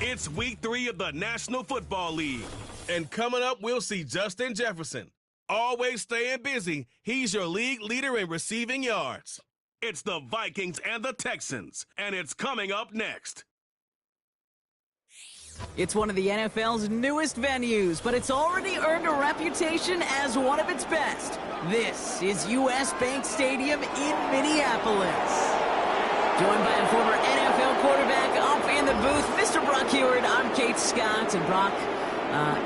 It's week 3 of the National Football League. And coming up, we'll see Justin Jefferson. Always staying busy, he's your league leader in receiving yards. It's the Vikings and the Texans, and it's coming up next. It's one of the NFL's newest venues, but it's already earned a reputation as one of its best. This is U.S. Bank Stadium in Minneapolis. Joined by a former NFL quarterback up in the booth, Mr. Brock Heward. I'm Kate Scott, and Brock,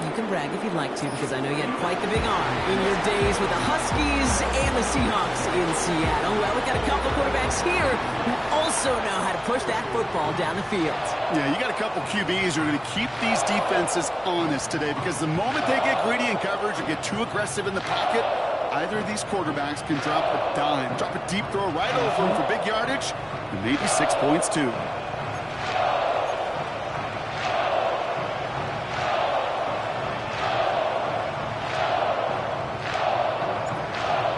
you can brag if you'd like to, because I know you had quite the big arm in your days with the Huskies and the Seahawks in Seattle. Well, we've got a couple quarterbacks here who also know how to push that football down the field. Yeah, you got a couple QBs who are going to keep these defenses honest today, because the moment they get greedy in coverage or get too aggressive in the pocket, either of these quarterbacks can drop a dime, drop a deep throw right over them for big yardage, and maybe 6 points too.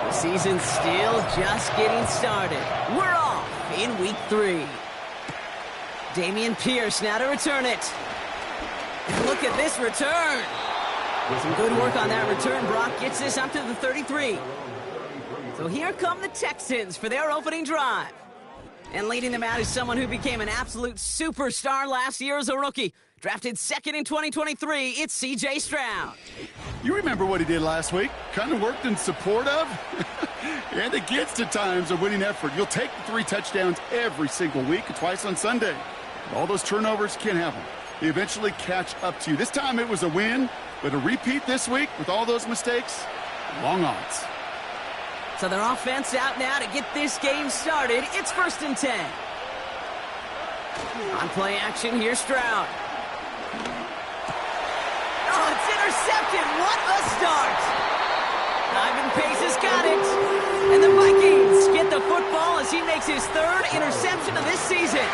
The season's still just getting started. We're off in week 3. Dameon Pierce now to return it. And look at this return. Some good work on that return. Brock gets this up to the 33. So here come the Texans for their opening drive. And leading them out is someone who became an absolute superstar last year as a rookie. Drafted second in 2023, it's C.J. Stroud. You remember what he did last week? Kind of worked in support of and against at times a winning effort. You'll take the 3 touchdowns every single week and twice on Sunday. All those turnovers, can't have them. They eventually catch up to you. This time it was a win, but a repeat this week with all those mistakes, long odds. So their offense out now to get this game started. It's 1st and 10. On play action, here's Stroud. Oh, it's intercepted. What a start. Ivan Pace has got it. And the Vikings get the football as he makes his 3rd interception of this season.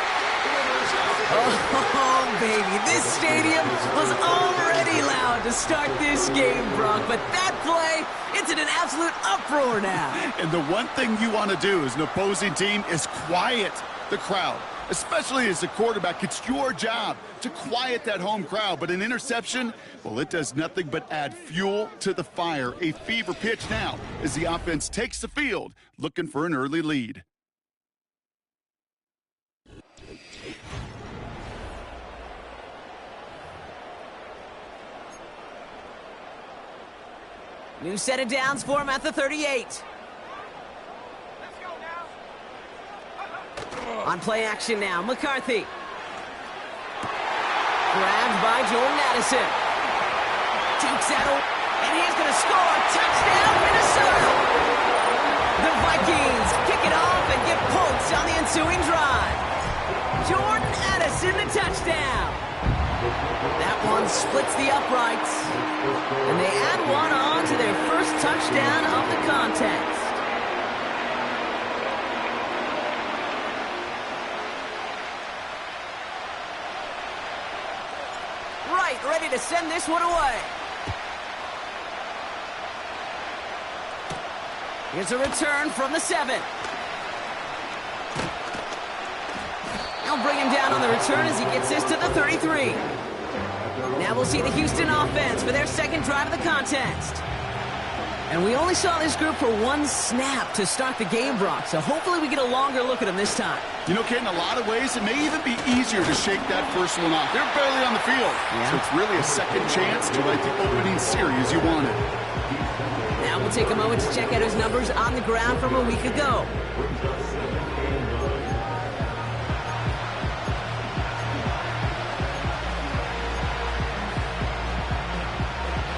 Oh, baby, this stadium was already loud to start this game, Brock, but that play, it's in an absolute uproar now. And the one thing you want to do as an opposing team is quiet the crowd, especially as a quarterback. It's your job to quiet that home crowd, but an interception, well, it does nothing but add fuel to the fire. A fever pitch now as the offense takes the field, looking for an early lead. New set of downs for him at the 38. On play action now, McCarthy. Grabbed by Jordan Addison. Takes that over, and he's going to score. Touchdown, Minnesota! The Vikings kick it off and get points on the ensuing drive. Jordan Addison, the touchdown. That one splits the uprights, and they add one on to their first touchdown of the contest. Right, ready to send this one away. Here's a return from the 7. They'll bring him down on the return as he gets this to the 33. Now we'll see the Houston offense for their 2nd drive of the contest. And we only saw this group for 1 snap to start the game, Brock, so hopefully we get a longer look at them this time. You know, Kate, in a lot of ways, it may even be easier to shake that first one off. They're barely on the field, so it's really a second chance to write the opening series you wanted. Now we'll take a moment to check out his numbers on the ground from a week ago.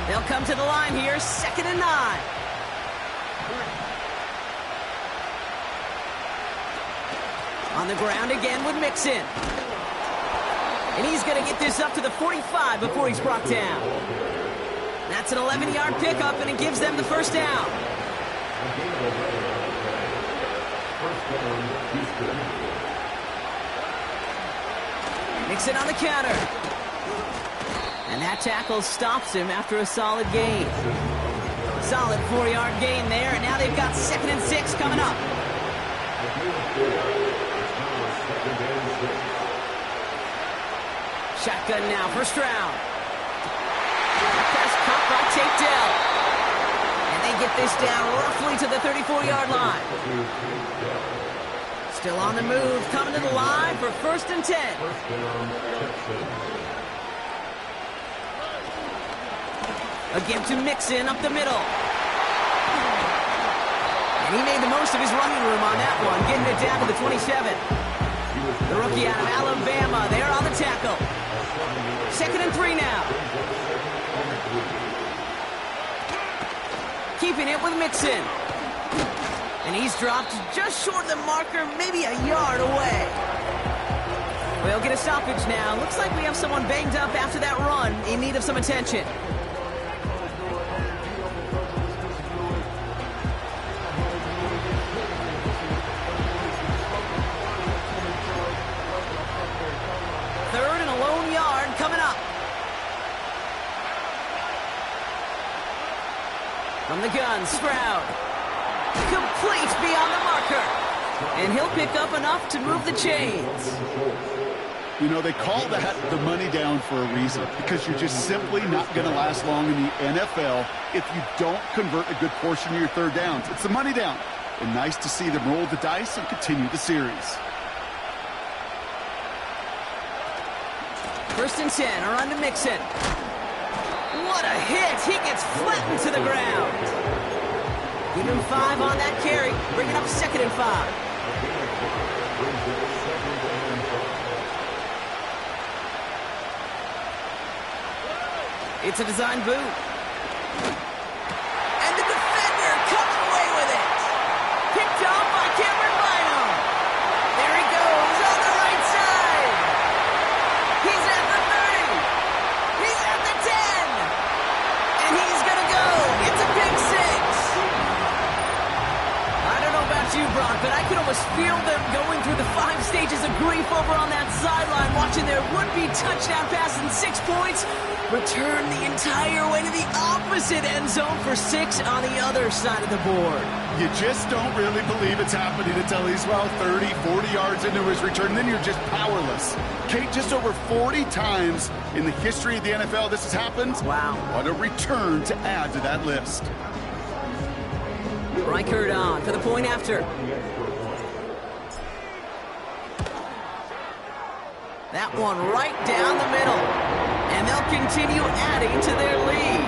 They'll come to the line here, 2nd and 9. On the ground again with Mixon. And he's going to get this up to the 45 before he's brought down. That's an 11-yard pickup, and it gives them the 1st down. Mixon on the counter. And that tackle stops him after a solid gain. Solid 4-yard gain there, and now they've got 2nd and 6 coming up. Shotgun now for Stroud. Pass caught by Tate Dell. And they get this down roughly to the 34-yard line. Still on the move, coming to the line for 1st and 10. Again to Mixon up the middle. And he made the most of his running room on that one, getting it down to the 27. The rookie out of Alabama, there on the tackle. 2nd and 3 now. Keeping it with Mixon. And he's dropped just short of the marker, maybe a yard away. We'll get a stoppage now. Looks like we have someone banged up after that run, in need of some attention. Third and a lone yard coming up. From the gun, Stroud. Complete beyond the marker. And he'll pick up enough to move the chains. You know, they call that the money down for a reason, because you're just simply not going to last long in the NFL if you don't convert a good portion of your third downs. It's the money down. And nice to see them roll the dice and continue the series. 1st and 10, around to Mixon. What a hit! He gets flattened to the ground. Give him 5 on that carry. Bring it up 2nd and 5. It's a design boot. And the defender comes away with it. Picked off by Cameron Bynum. There he goes on the right side. He's at the 30. He's at the 10. And he's going to go. It's a pick 6. I don't know about you, Brock, but I could almost feel them going through the 5 stages of grief over on that sideline, watching their would-be touchdown pass in 6 points return the entire way to the opposite end zone for 6 on the other side of the board. You just don't really believe it's happening until he's, well, 30, 40 yards into his return. Then you're just powerless. Kate, just over 40 times in the history of the NFL this has happened. Wow. What a return to add to that list. Reichert on for the point after. That one right down the middle. And they'll continue adding to their lead.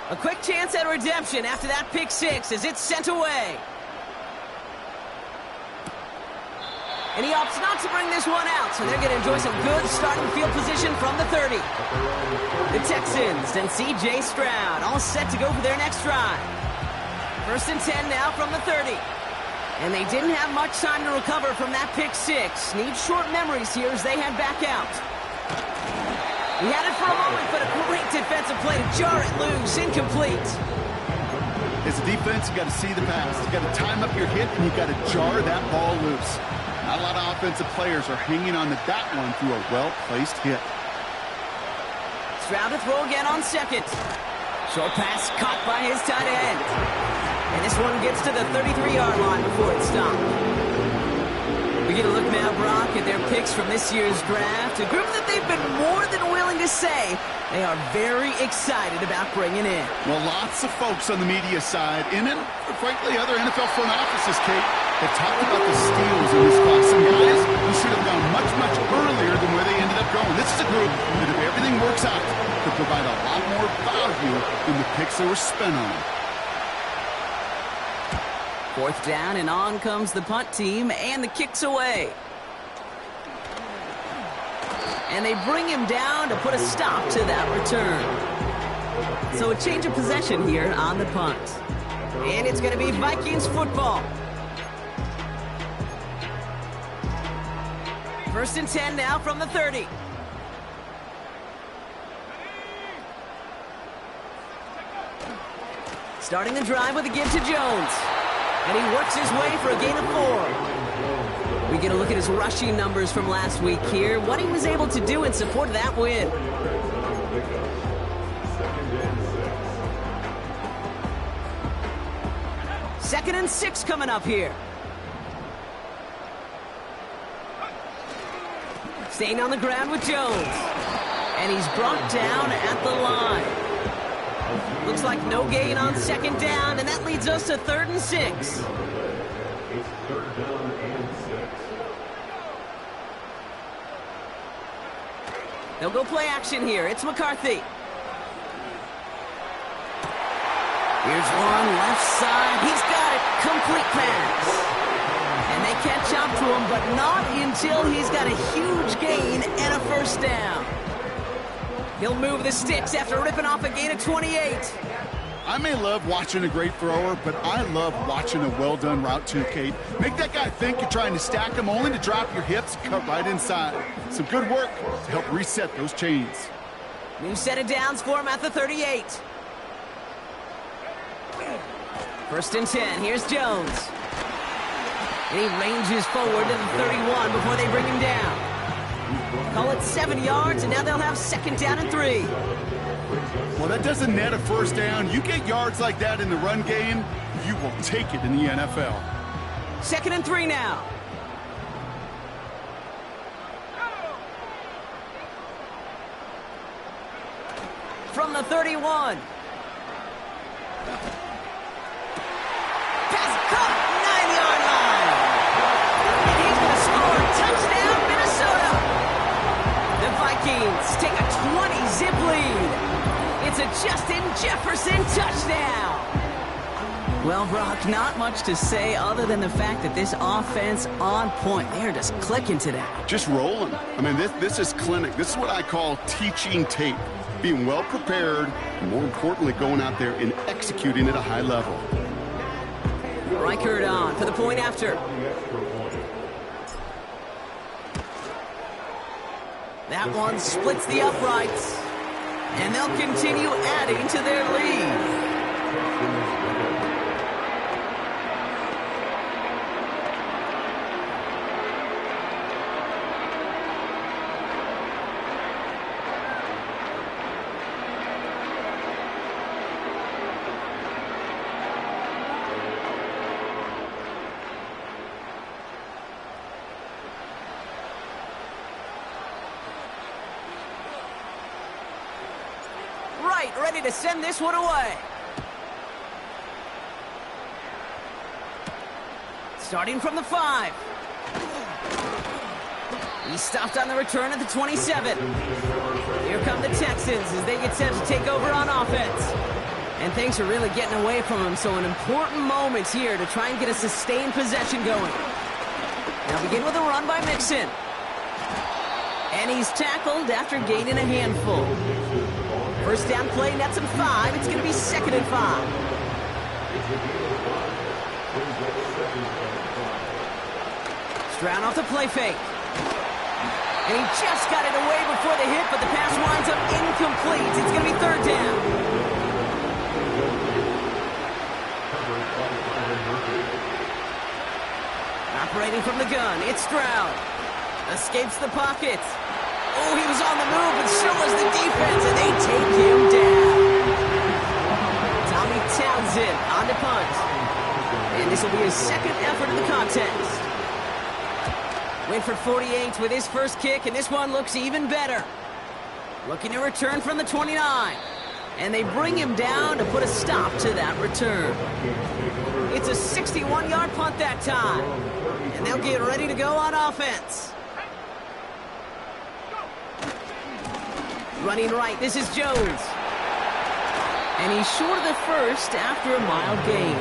A quick chance at redemption after that pick 6 as it's sent away. And he opts not to bring this one out, so they're going to enjoy some good starting field position from the 30. The Texans and C.J. Stroud all set to go for their next drive. 1st and 10 now from the 30. And they didn't have much time to recover from that pick 6. Need short memories here as they head back out. He had it for a moment, but a great defensive play to jar it loose. Incomplete. As a defense, you got to see the pass. You got to time up your hit, and you got to jar that ball loose. Not a lot of offensive players are hanging on to that one through a well-placed hit. Stroud to throw again on 2nd. Short pass caught by his tight end. And this one gets to the 33-yard line before it's stopped. We get a look now, Brock, at their picks from this year's draft. A group that they've been more than willing to say they are very excited about bringing in. Well, lots of folks on the media side, and then, frankly, other NFL front offices, Kate, have talked about the steals in this class. Some guys who should have gone much, much earlier than where they ended up going. This is a group that, if everything works out, could provide a lot more value than the picks that were spent on them. 4th down, and on comes the punt team, and the kick's away. And they bring him down to put a stop to that return. So a change of possession here on the punt. And it's going to be Vikings football. 1st and 10 now from the 30. Starting the drive with a give to Jones. And he works his way for a gain of 4. We We get a look at his rushing numbers from last week here, what he was able to do in support of that win. Second and 6 coming up here. Staying on the ground with Jones. And he's brought down at the line. Looks like no gain on second down, and that leads us to 3rd and 6. They'll go play action here. It's McCarthy. Here's one left side. He's got it. Complete pass. And they catch up to him, but not until he's got a huge gain and a first down. He'll move the sticks after ripping off a gain of 28. I may love watching a great thrower, but I love watching a well-done route too, Kate. Make that guy think you're trying to stack him only to drop your hips, cut right inside. Some good work to help reset those chains. New set of downs for him at the 38. 1st and 10. Here's Jones. And he ranges forward to the 31 before they bring him down. Call it 7 yards, and now they'll have 2nd down and 3. Well, that doesn't net a first down. You get yards like that in the run game, you will take it in the NFL. 2nd and 3 now. From the 31. Pass caught, 9-yard line. And he's going to score. Touchdown, Minnesota. The Vikings take a 20-zip lead. It's a Justin Jefferson touchdown. Well, Brock, not much to say other than the fact that this offense on point. They're just clicking today. Just rolling. I mean, this is clinic. This is what I call teaching tape. Being well prepared, and more importantly, going out there and executing at a high level. Reichert on for the point after. That one splits the uprights. And they'll continue adding to their lead. Ready to send this one away. Starting from the 5. He stopped on the return at the 27. Here come the Texans as they get set to take over on offense. And things are really getting away from him, so an important moment here to try and get a sustained possession going. Now begin with a run by Mixon. And he's tackled after gaining a handful. First down play, nets him 5. It's going to be 2nd and 5. Stroud off the play fake. And he just got it away before the hit, but the pass winds up incomplete. It's going to be 3rd down. Operating from the gun, it's Stroud. Escapes the pocket. Oh, he was on the move, but so was the defense, and they take him down. Tommy Townsend on to punt. And this will be his 2nd effort of the contest. Winford 48 with his first kick, and this one looks even better. Looking to return from the 29. And they bring him down to put a stop to that return. It's a 61-yard punt that time. And they'll get ready to go on offense. Running right, this is Jones. And he's short of the first after a mild gain.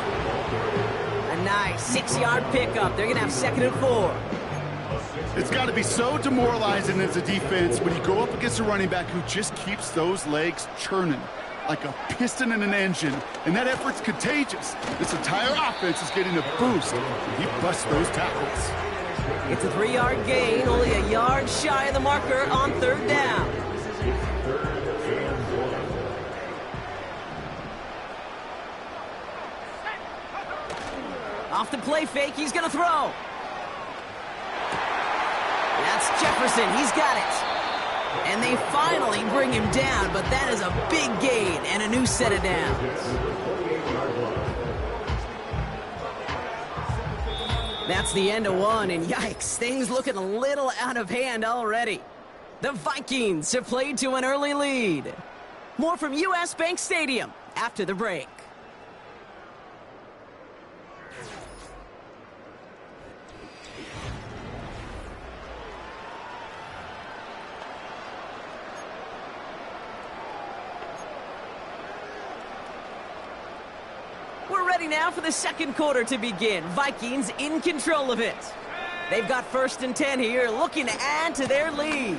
A nice 6-yard pickup. They're going to have 2nd and 4. It's got to be so demoralizing as a defense when you go up against a running back who just keeps those legs churning like a piston in an engine. And that effort's contagious. This entire offense is getting a boost. He busts those tackles. It's a 3-yard gain, only a yard shy of the marker on 3rd down. Off the play fake, he's going to throw. That's Jefferson. He's got it. And they finally bring him down, but that is a big gain and a new set of downs. That's the end of one, and yikes, things looking a little out of hand already. The Vikings have played to an early lead. More from U.S. Bank Stadium after the break. We're ready now for the second quarter to begin. Vikings in control of it. They've got 1st and 10 here, looking to add to their lead.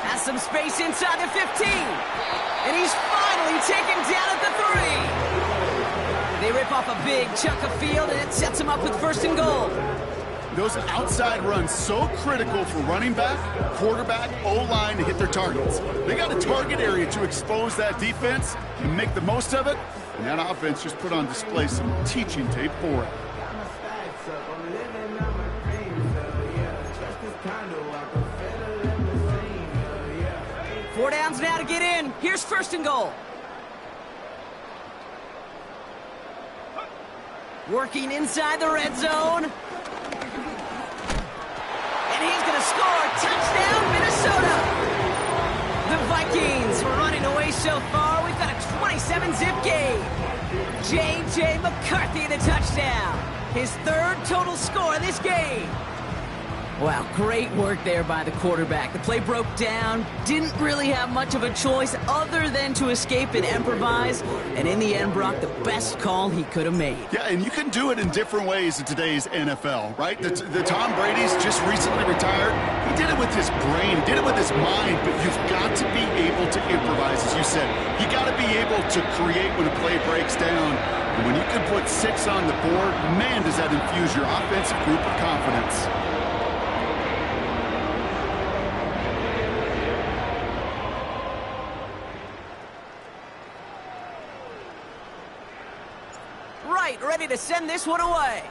Has some space inside the 15. And he's finally taken down at the 3. They rip off a big chunk of field, and it sets him up with 1st and goal. Those outside runs so critical for running back, quarterback, O-line to hit their targets. They got a target area to expose that defense and make the most of it. And that offense just put on display some teaching tape for it. Four downs now to get in. Here's 1st and goal. Working inside the red zone. And he's going to score. Touchdown, Minnesota. The Vikings were running away so far. We've got a 27-zip game. J.J. McCarthy, the touchdown. His 3rd total score in this game. Wow, great work there by the quarterback. The play broke down, didn't really have much of a choice other than to escape and improvise, and in the end, Brock, the best call he could have made. Yeah, and you can do it in different ways in today's NFL, right? The Tom Brady's just recently retired. He did it with his brain, did it with his mind, but you've got to be able to improvise, as you said. You got to be able to create when a play breaks down. And when you can put 6 on the board, man, does that infuse your offensive group with confidence. Ready to send this one away.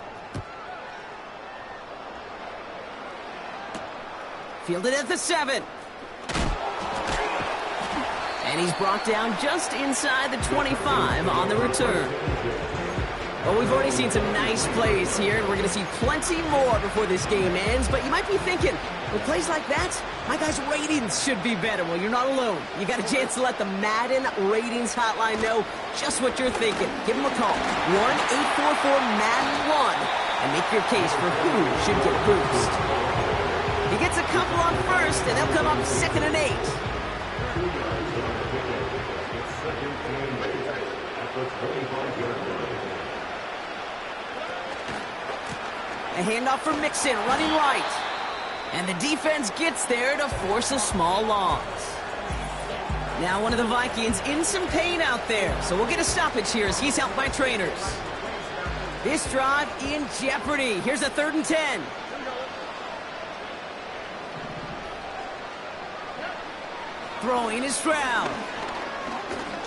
Fielded at the 7. And he's brought down just inside the 25 on the return. Well, we've already seen some nice plays here, and we're going to see plenty more before this game ends. But you might be thinking, with plays like that, my guys' ratings should be better. Well, you're not alone. You got a chance to let the Madden ratings hotline know just what you're thinking. Give them a call, 1-844-MADDEN-1, and make your case for who should get a boost. He gets a couple on 1st, and they'll come up 2nd and 8. A handoff for Mixon, running right. And the defense gets there to force a small loss. Now one of the Vikings in some pain out there, so we'll get a stoppage here as he's helped by trainers. This drive in jeopardy. Here's a 3rd and 10. Throwing is Stroud.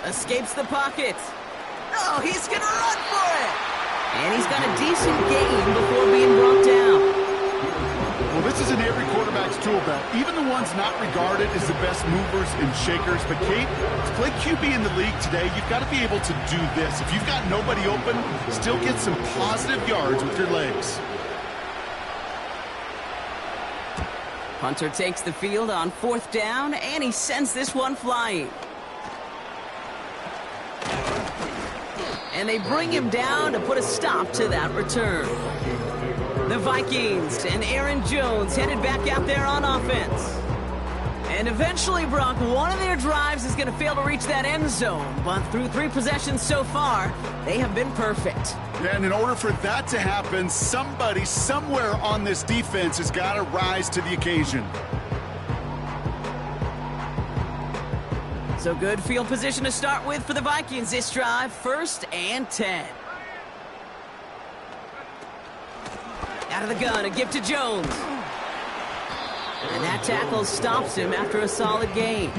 Escapes the pocket. Oh, he's going to run for it. And he's got a decent gain before being brought down. Well, this is in every quarterback's tool belt, even the ones not regarded as the best movers and shakers. But, Kate, to play QB in the league today, you've got to be able to do this. If you've got nobody open, still get some positive yards with your legs. Hunter takes the field on 4th down, and he sends this one flying. And they bring him down to put a stop to that return. The Vikings and Aaron Jones headed back out there on offense. And eventually, Brock, one of their drives is going to fail to reach that end zone. But through 3 possessions so far, they have been perfect. Yeah, and in order for that to happen, somebody somewhere on this defense has got to rise to the occasion. So good field position to start with for the Vikings this drive. 1st and 10. Out of the gun, a give to Jones. And that tackle stops him after a solid gain.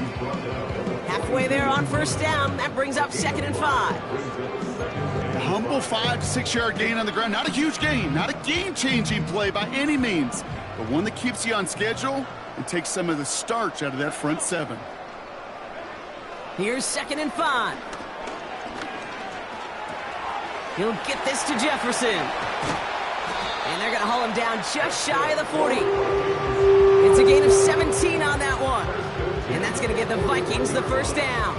Halfway there on 1st down, that brings up 2nd and 5. A humble 5 to 6 yard gain on the ground. Not a huge gain, not a game-changing play by any means. but one that keeps you on schedule and takes some of the starch out of that front seven. Here's 2nd and 5. He'll get this to Jefferson. And they're going to haul him down just shy of the 40. It's a gain of 17 on that one. And that's going to give the Vikings the first down.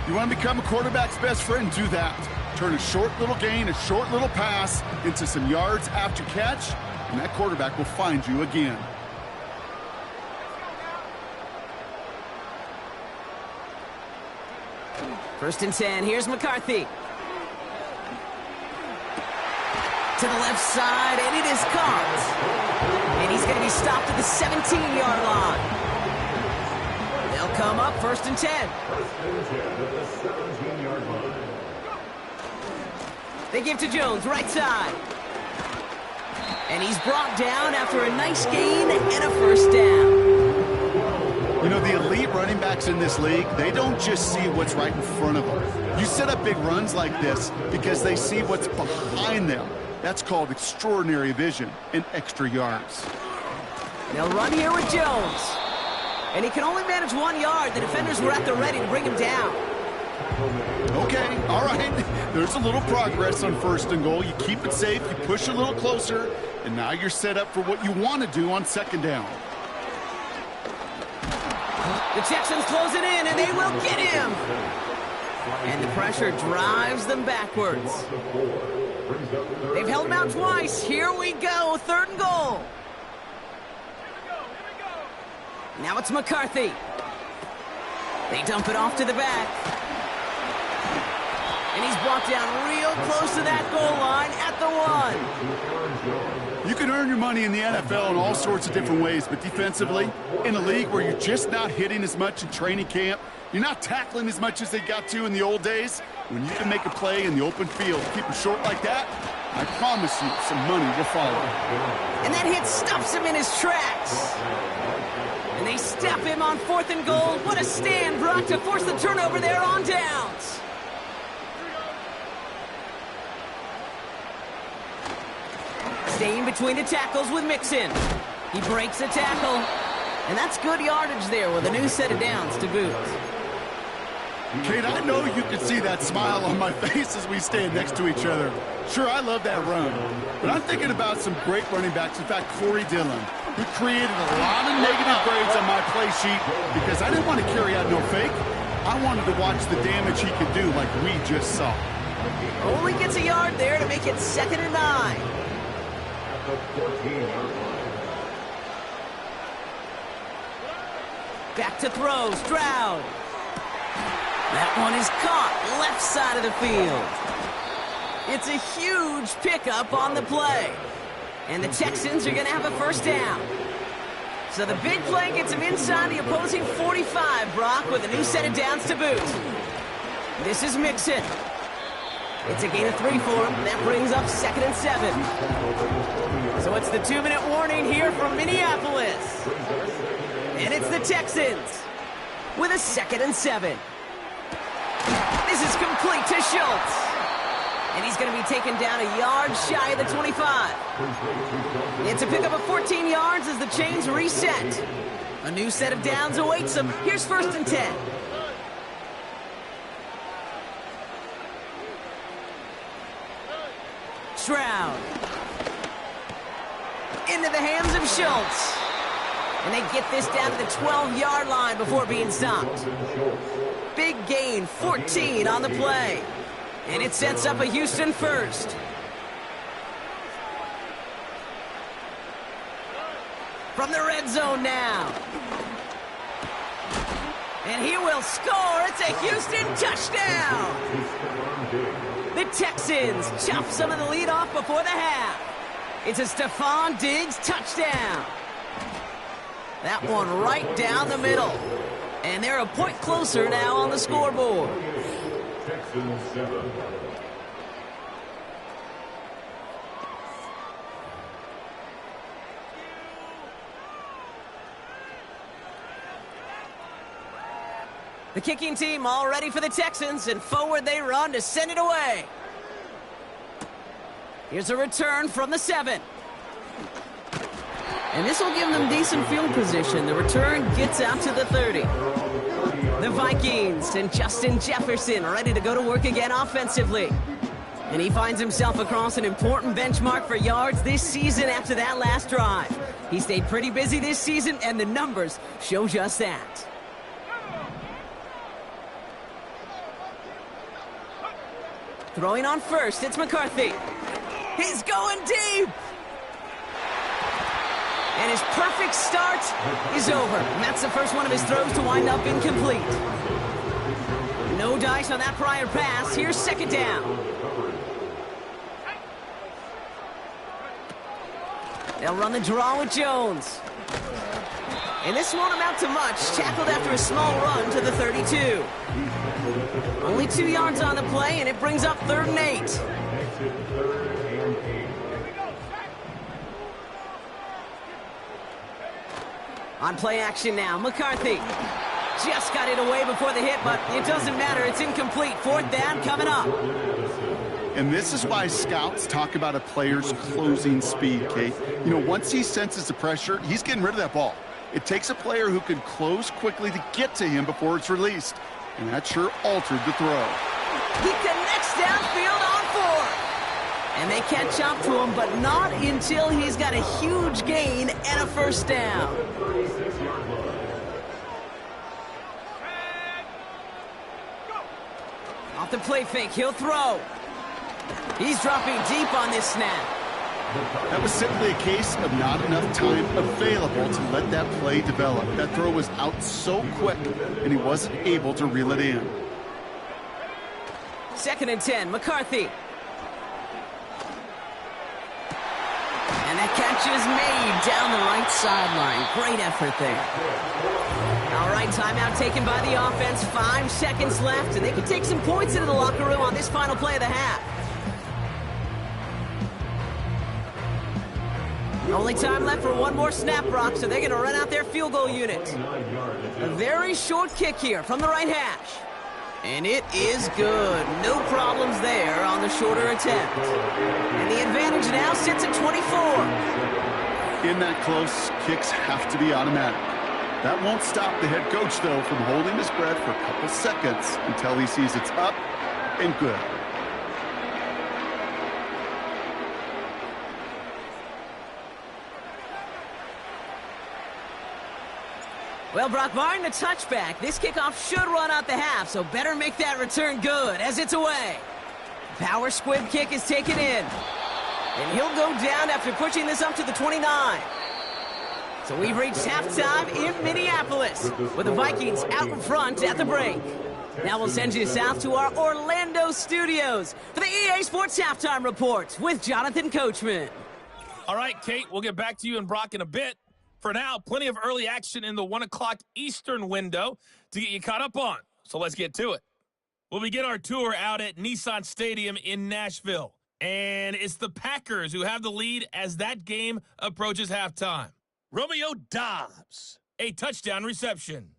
You want to become a quarterback's best friend? Do that. Turn a short little gain, a short little pass into some yards after catch, and that quarterback will find you again. First and 10. Here's McCarthy. To the left side, and it is caught. And he's going to be stopped at the 17-yard line. They'll come up 1st and 10. They give to Jones, right side. And he's brought down after a nice gain and a first down. You know, the elite running backs in this league, they don't just see what's right in front of them. You set up big runs like this because they see what's behind them. That's called extraordinary vision and extra yards. They'll run here with Jones. And he can only manage 1 yard. The defenders were at the ready to bring him down. Okay, all right. There's a little progress on 1st and goal. You keep it safe, you push a little closer, and now you're set up for what you want to do on 2nd down. The Texans close it in, and they will get him. And the pressure drives them backwards. They've held him out twice. Here we go, 3rd and goal. Now it's McCarthy. They dump it off to the back. And he's brought down real close to that goal line at the 1. You can earn your money in the NFL in all sorts of different ways, but defensively, in a league where you're just not hitting as much in training camp, you're not tackling as much as they got to in the old days, when you can make a play in the open field, keep it short like that, I promise you some money will follow. And that hit stops him in his tracks. And they step him on 4th and goal. What a stand, Brock, to force the turnover there on downs. Staying between the tackles with Mixon. He breaks a tackle. And that's good yardage there with a new set of downs to boot. Kate, I know you can see that smile on my face as we stand next to each other. Sure, I love that run. But I'm thinking about some great running backs. In fact, Corey Dillon, who created a lot of negative grades on my play sheet because I didn't want to carry out no fake. I wanted to watch the damage he could do like we just saw. Only gets a yard there to make it 2nd and 9. Back to throw, Stroud. That one is caught, left side of the field. It's a huge pickup on the play. And the Texans are going to have a first down. So the big play gets him inside the opposing 45, Brock, with a new set of downs to boot. This is Mixon. It's a gain of 3 for him. That brings up 2nd and 7. So it's the 2-minute warning here from Minneapolis. And it's the Texans with a 2nd and 7. This is complete to Schultz. And he's going to be taken down a yard shy of the 25. It's a pickup of 14 yards as the chains reset. A new set of downs awaits him. Here's 1st and 10. Stroud. Into the hands of Schultz. And they get this down to the 12-yard line before being stopped. Big gain, 14 on the play. And it sets up a Houston first. From the red zone now. And he will score. It's a Houston touchdown. The Texans chop some of the lead off before the half. It's a Stephon Diggs touchdown. That one right down the middle. And they're a point closer now on the scoreboard. Texans 7. The kicking team all ready for the Texans, and forward they run to send it away. Here's a return from the 7. And this will give them decent field position. The return gets out to the 30. The Vikings and Justin Jefferson ready to go to work again offensively. And he finds himself across an important benchmark for yards this season after that last drive. He stayed pretty busy this season, and the numbers show just that. Throwing on first, it's McCarthy. He's going deep. And his perfect start is over. And that's the first one of his throws to wind up incomplete. No dice on that prior pass. Here's second down. They'll run the draw with Jones. And this won't amount to much. Tackled after a small run to the 32. Only 2 yards on the play, and it brings up 3rd and 8. On play action now, McCarthy. Just got it away before the hit, but it doesn't matter. It's incomplete. 4th down coming up. And this is why scouts talk about a player's closing speed, Kate. You know, once he senses the pressure, he's getting rid of that ball. It takes a player who can close quickly to get to him before it's released. And that sure altered the throw. He connects downfield on 4. And they catch up to him, but not until he's got a huge gain and a 1st down. Off the play fake, he'll throw. He's dropping deep on this snap. That was simply a case of not enough time available to let that play develop. That throw was out so quick, and he wasn't able to reel it in. 2nd and 10, McCarthy. And that catch is made down the right sideline. Great effort there. All right, timeout taken by the offense. 5 seconds left, and they can take some points into the locker room on this final play of the half. Only time left for one more snap, Brock, so they're going to run out their field goal unit. A very short kick here from the right hash. And it is good. No problems there on the shorter attempt. And the advantage now sits at 24. In that close, kicks have to be automatic. That won't stop the head coach, though, from holding his breath for a couple seconds until he sees it's up and good. Well, Brock, barring the touchback, this kickoff should run out the half, so better make that return good as it's away. Power squib kick is taken in. And he'll go down after pushing this up to the 29. So we've reached halftime in Minneapolis with the Vikings out in front at the break. Now we'll send you south to our Orlando studios for the EA Sports Halftime Report with Jonathan Coachman. All right, Kate, we'll get back to you and Brock in a bit. For now, plenty of early action in the 1 o'clock Eastern window to get you caught up on. So let's get to it. We'll begin our tour out at Nissan Stadium in Nashville. And it's the Packers who have the lead as that game approaches halftime. Romeo Doubs, a touchdown reception.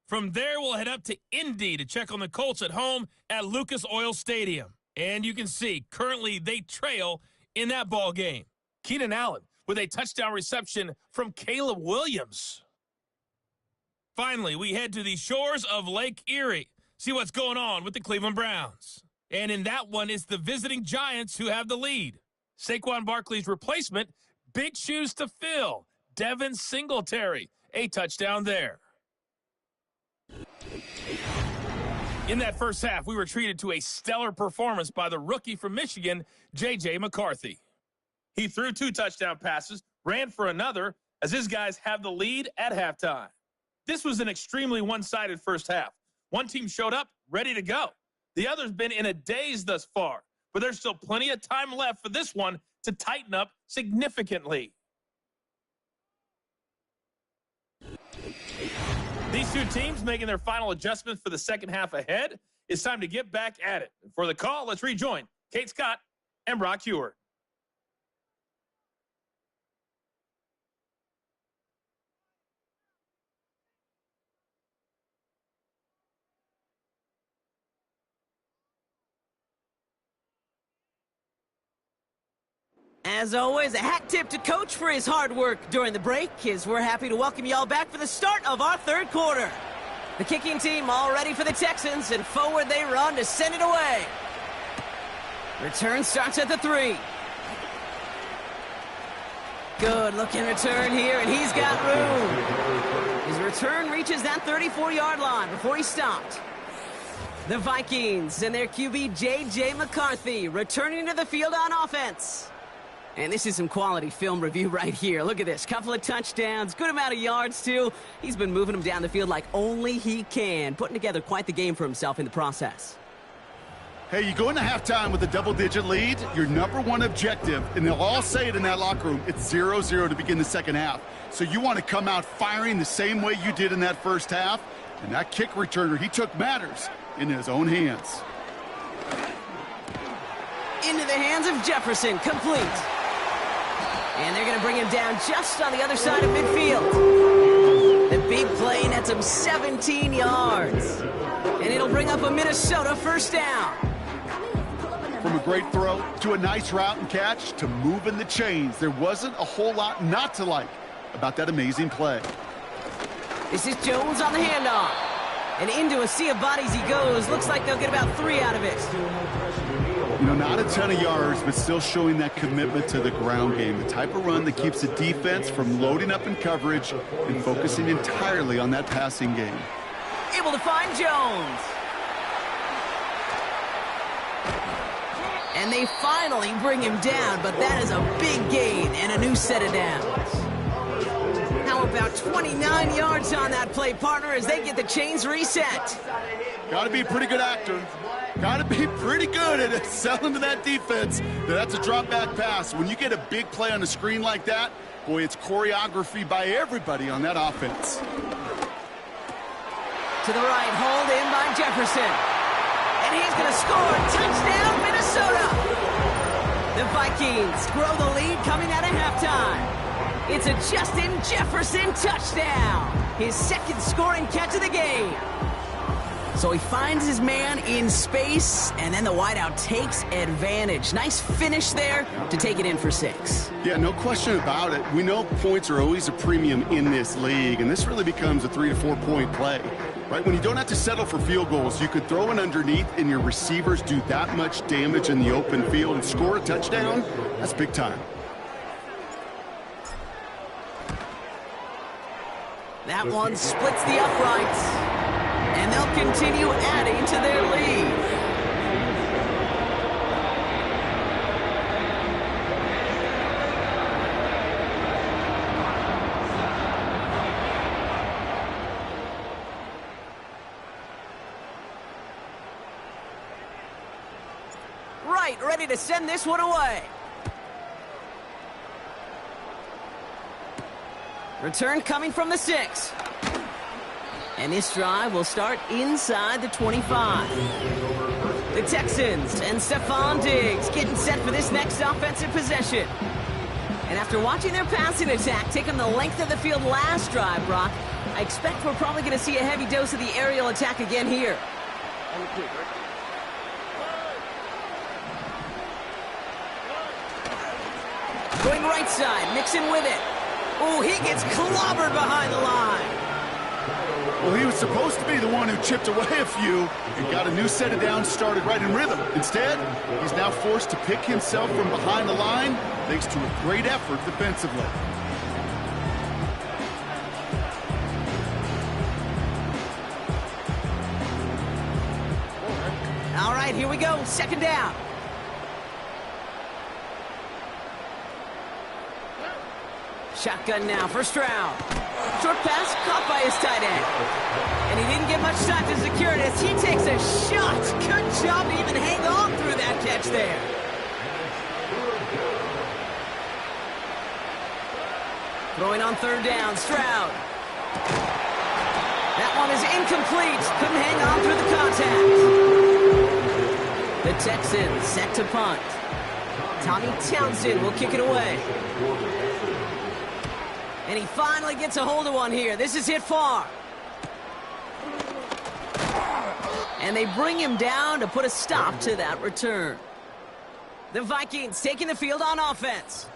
From there, we'll head up to Indy to check on the Colts at home at Lucas Oil Stadium. And you can see, currently they trail in that ball game. Keenan Allen with a touchdown reception from Caleb Williams. Finally, we head to the shores of Lake Erie. See what's going on with the Cleveland Browns. And in that one, it's the visiting Giants who have the lead. Saquon Barkley's replacement, big shoes to fill. Devin Singletary, a touchdown there. In that first half, we were treated to a stellar performance by the rookie from Michigan, J.J. McCarthy. He threw 2 touchdown passes, ran for another, as his guys have the lead at halftime. This was an extremely one-sided first half. One team showed up, ready to go. The other's been in a daze thus far, but there's still plenty of time left for this one to tighten up significantly. These two teams making their final adjustments for the second half ahead. It's time to get back at it. For the call, let's rejoin Kate Scott and Brock Hewer. As always, a hat tip to Coach for his hard work during the break, as we're happy to welcome y'all back for the start of our third quarter. The kicking team all ready for the Texans, and forward they run to send it away. Return starts at the 3. Good looking return here, and he's got room. His return reaches that 34-yard line before he stopped. The Vikings and their QB J.J. McCarthy returning to the field on offense. And this is some quality film review right here. Look at this. Couple of touchdowns, good amount of yards, too. He's been moving them down the field like only he can, putting together quite the game for himself in the process. Hey, you go into halftime with a double-digit lead, your number one objective, and they'll all say it in that locker room, it's 0-0 to begin the second half. So you want to come out firing the same way you did in that first half, and that kick returner, he took matters into his own hands. Into the hands of Jefferson, complete. And they're going to bring him down just on the other side of midfield. The big play nets him 17 yards. And it'll bring up a Minnesota first down. From a great throw to a nice route and catch to moving the chains, there wasn't a whole lot not to like about that amazing play. This is Jones on the handoff. And into a sea of bodies he goes. Looks like they'll get about 3 out of it. You know, not a ton of yards, but still showing that commitment to the ground game. The type of run that keeps the defense from loading up in coverage and focusing entirely on that passing game. Able to find Jones. And they finally bring him down, but that is a big gain and a new set of downs. How about 29 yards on that play, partner, as they get the chains reset? Got to be a pretty good actor. Got to be pretty good at selling to that defense. That's a drop-back pass. When you get a big play on a screen like that, boy, it's choreography by everybody on that offense. To the right, hauled in by Jefferson. And he's going to score. Touchdown, Minnesota! The Vikings grow the lead coming out of halftime. It's a Justin Jefferson touchdown. His second scoring catch of the game. So he finds his man in space, and then the wideout takes advantage. Nice finish there to take it in for 6. Yeah, no question about it. We know points are always a premium in this league, and this really becomes a 3 to 4 point play. Right, when you don't have to settle for field goals, you could throw it underneath and your receivers do that much damage in the open field and score a touchdown. That's big time. That one splits the uprights, and they'll continue adding to their lead. Right, ready to send this one away. Return coming from the 6. And this drive will start inside the 25. The Texans and Stephon Diggs getting set for this next offensive possession. And after watching their passing attack take them the length of the field last drive, Brock, I expect we're probably going to see a heavy dose of the aerial attack again here. Going right side, mixing with it. Oh, he gets clobbered behind the line. Well, he was supposed to be the one who chipped away a few and got a new set of downs started right in rhythm. Instead, he's now forced to pick himself from behind the line thanks to a great effort defensively. All right, here we go. Second down. Shotgun now, first round. Short pass caught by his tight end. And he didn't get much time to secure it as he takes a shot. Good job to even hang on through that catch there. Throwing on third down, Stroud. That one is incomplete. Couldn't hang on through the contact. The Texans set to punt. Tommy Townsend will kick it away. And he finally gets a hold of one here. This is hit far. And they bring him down to put a stop to that return. The Vikings taking the field on offense.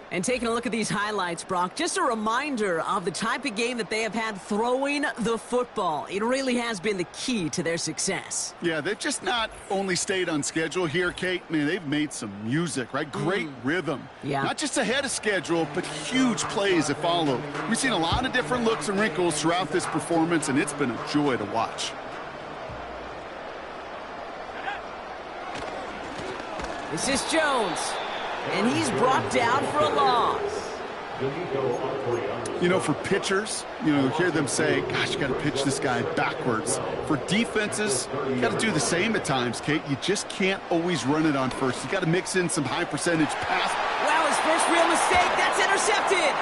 And taking a look at these highlights, Brock, just a reminder of the type of game that they have had throwing the football. It really has been the key to their success. Yeah, they've just not only stayed on schedule here, Kate. Man, they've made some music, right? Great rhythm. Yeah. Not just ahead of schedule, but huge plays that follow. We've seen a lot of different looks and wrinkles throughout this performance, and it's been a joy to watch. This is Jones. And he's brought down for a loss. You know, for pitchers, you hear them say, gosh, you got to pitch this guy backwards. For defenses, you got to do the same at times, Kate. You just can't always run it on first. You got to mix in some high percentage pass. Wow, his first real mistake. That's intercepted.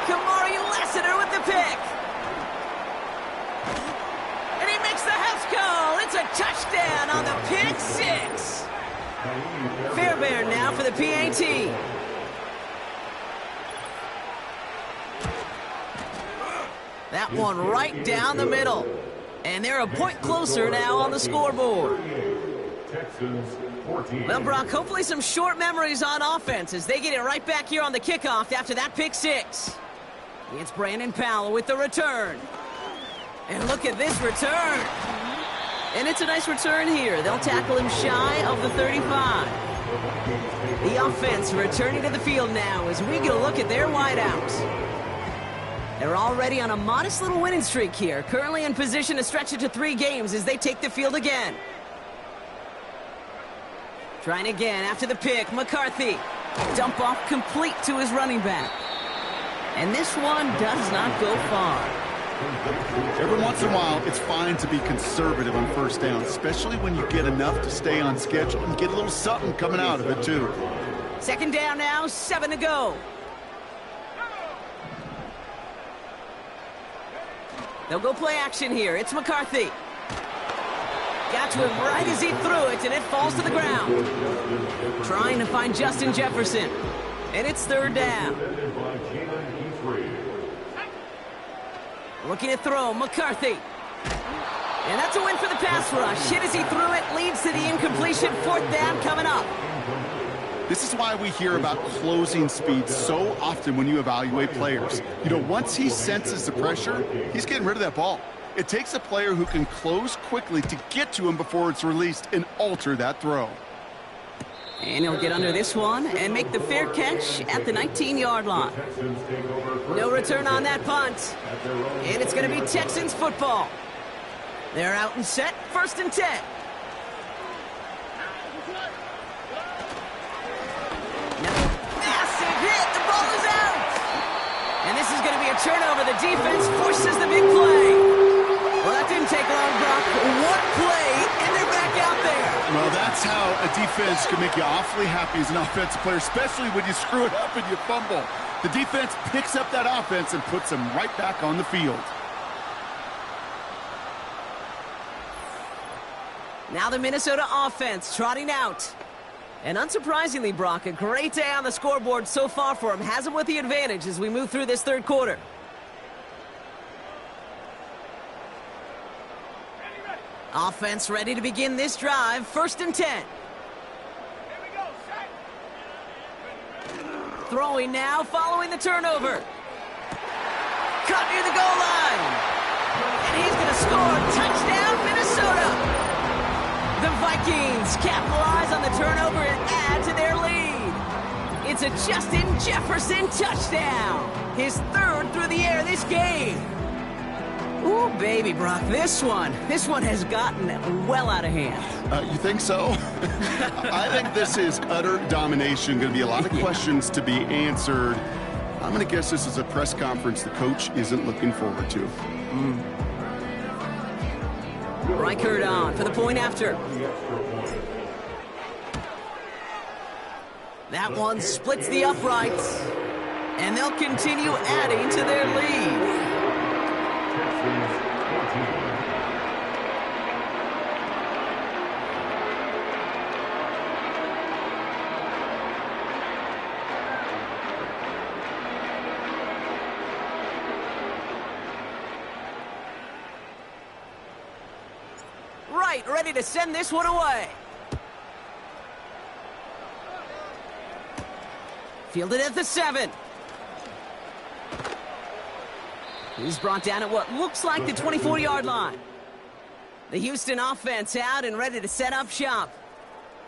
Kamari Lassiter with the pick. And he makes the house call. It's a touchdown on the pick six. Fairbairn now for the PAT. That one right down the middle. And they're a point closer now on the scoreboard. Well, Brock, hopefully some short memories on offense as they get it right back here on the kickoff after that pick six. It's Brandon Powell with the return. And look at this return. And it's a nice return here. They'll tackle him shy of the 35. The offense returning to the field now as we get a look at their wideouts. They're already on a modest little winning streak here. Currently in position to stretch it to 3 games as they take the field again. Trying again after the pick. McCarthy. Dump off complete to his running back. And this one does not go far. Every once in a while, it's fine to be conservative on first down, especially when you get enough to stay on schedule and get a little something coming out of it, too. Second down now, 7 to go. They'll go play action here. It's McCarthy. Got to him right as he threw it, and it falls to the ground. Trying to find Justin Jefferson. And it's third down. Looking to throw, McCarthy. And that's a win for the pass rush. Hit as he threw it, leads to the incompletion. Fourth down coming up. This is why we hear about closing speed so often when you evaluate players. Once he senses the pressure, he's getting rid of that ball. It takes a player who can close quickly to get to him before it's released and alter that throw. And he'll get under this one and make the fair catch at the 19-yard line. No return on that punt. And it's going to be Texans football. They're out and set, 1st and 10. Massive hit, the ball is out. And this is going to be a turnover. The defense forces the big play. Well, that didn't take long, Brock. One play, and they're back out there. Well, that's how a defense can make you awfully happy as an offensive player, especially when you screw it up and you fumble. The defense picks up that offense and puts them right back on the field. Now the Minnesota offense trotting out. And unsurprisingly, Brock, a great day on the scoreboard so far for him. Has him with the advantage as we move through this third quarter. Offense ready to begin this drive. 1st and 10. Throwing now, following the turnover. Caught near the goal line. And he's going to score. Touchdown, Minnesota. The Vikings capitalize on the turnover and add to their lead. It's a Justin Jefferson touchdown. His 3rd through the air this game. Ooh, baby, Brock, this one has gotten well out of hand. You think so? I think this is utter domination. Going to be a lot of questions to be answered. I'm going to guess this is a press conference the coach isn't looking forward to. Reichert on for the point after. That one splits the uprights. And they'll continue adding to their lead. Right, ready to send this one away. Fielded at the 7. He's brought down at what looks like the 24-yard line. The Houston offense out and ready to set up shop.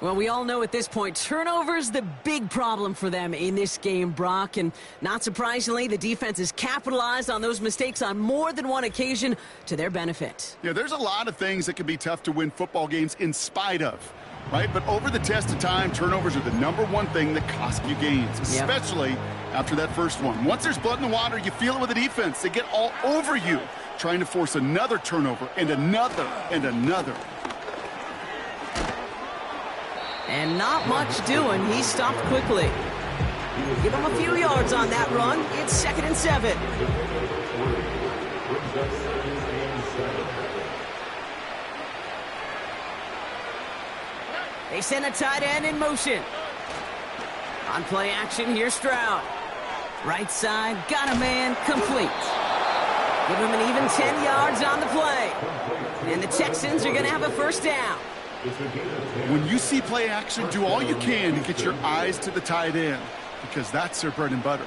Well, we all know at this point, turnovers the big problem for them in this game, Brock. And not surprisingly, the defense has capitalized on those mistakes on more than one occasion to their benefit. Yeah, there's a lot of things that can be tough to win football games in spite of, right? But over the test of time, turnovers are the #1 thing that cost you games, especially after that first one. Once there's blood in the water, you feel it with the defense. They get all over you, trying to force another turnover and another and another. And not much doing. He stopped quickly. Give him a few yards on that run. It's 2nd and 7. They send a tight end in motion. On play action, here's Stroud. Right side, got a man, complete. Give him an even 10 yards on the play. And the Texans are going to have a first down. When you see play action, do all you can to get your eyes to the tight end, because that's their bread and butter.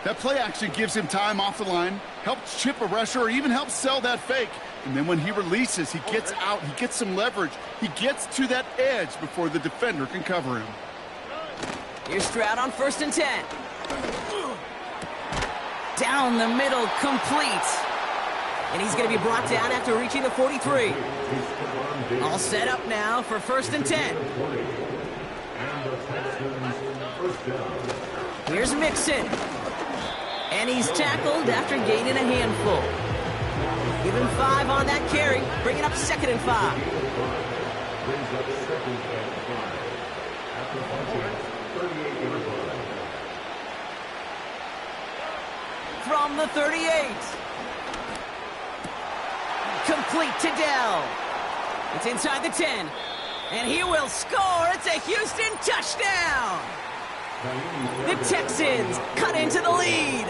That play action gives him time off the line, helps chip a rusher, or even helps sell that fake. And then when he releases, he gets out, he gets some leverage. He gets to that edge before the defender can cover him. Here's Stroud on 1st and 10. Down the middle, complete. And he's going to be brought down after reaching the 43. All set up now for 1st and 10. Here's Mixon. And he's tackled after gaining a handful. Give him 5 on that carry, bringing up 2nd and 5. From the 38. Complete to Dell. It's inside the 10. And he will score. It's a Houston touchdown. The Texans cut into the lead.